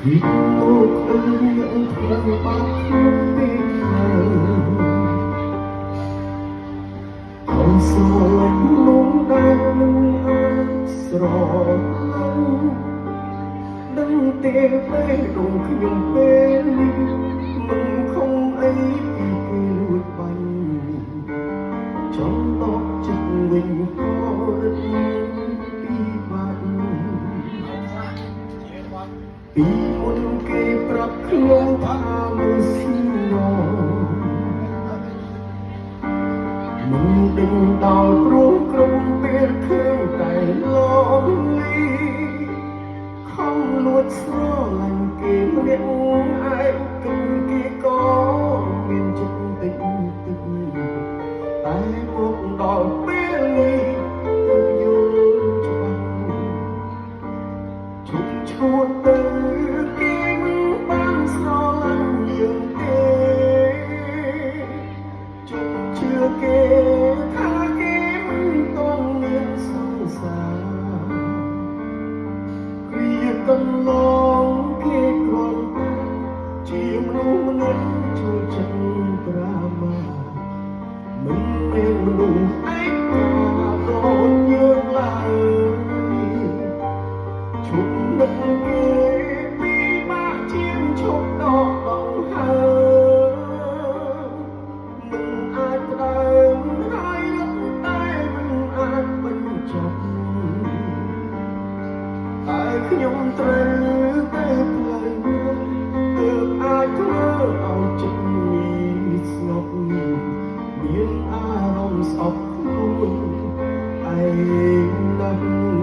vì một ơn nhận thương bác không biết nào còn số lạnh luôn đang nâng ơn sầu lắng đắng tê tê đụng khiêm bên mình không ấy thì kêu bành trong đó chắc mình có rất bi bạnពីមុនគេប្រាប់ខ្ញុំថាមិនស៊ីណមិនដឹងដល់ព្រោះក្រុមពេលឃើញតែលងលីខំលួចស្រឡាញ់គេម្នាក់ឯងគិតគេក៏មានចិត្តតិចតិចតែមកដល់ពេលនេះទៅយល់ច្បាស់ជុំឈួតទៅគេថាគេមិនតន់មានសង្សារគ្រាកន្លងគេគ្រាន់តែជាមនុស្សម្នាក់ចូលចិត្តប្រាមាមិនមែនមនុស្សឯកាដូចយើងឡើយជុំនឹកគេពីបាក់ជាងឈប់ដកដង្ហើខ្ញុំត្រូវទៅផ្លូវមួយទើបអាចធ្វើឲ្យចិត្តមានស្ងប់មានអារម្មណ៍ស្អប់ខ្លួនឯងណាស់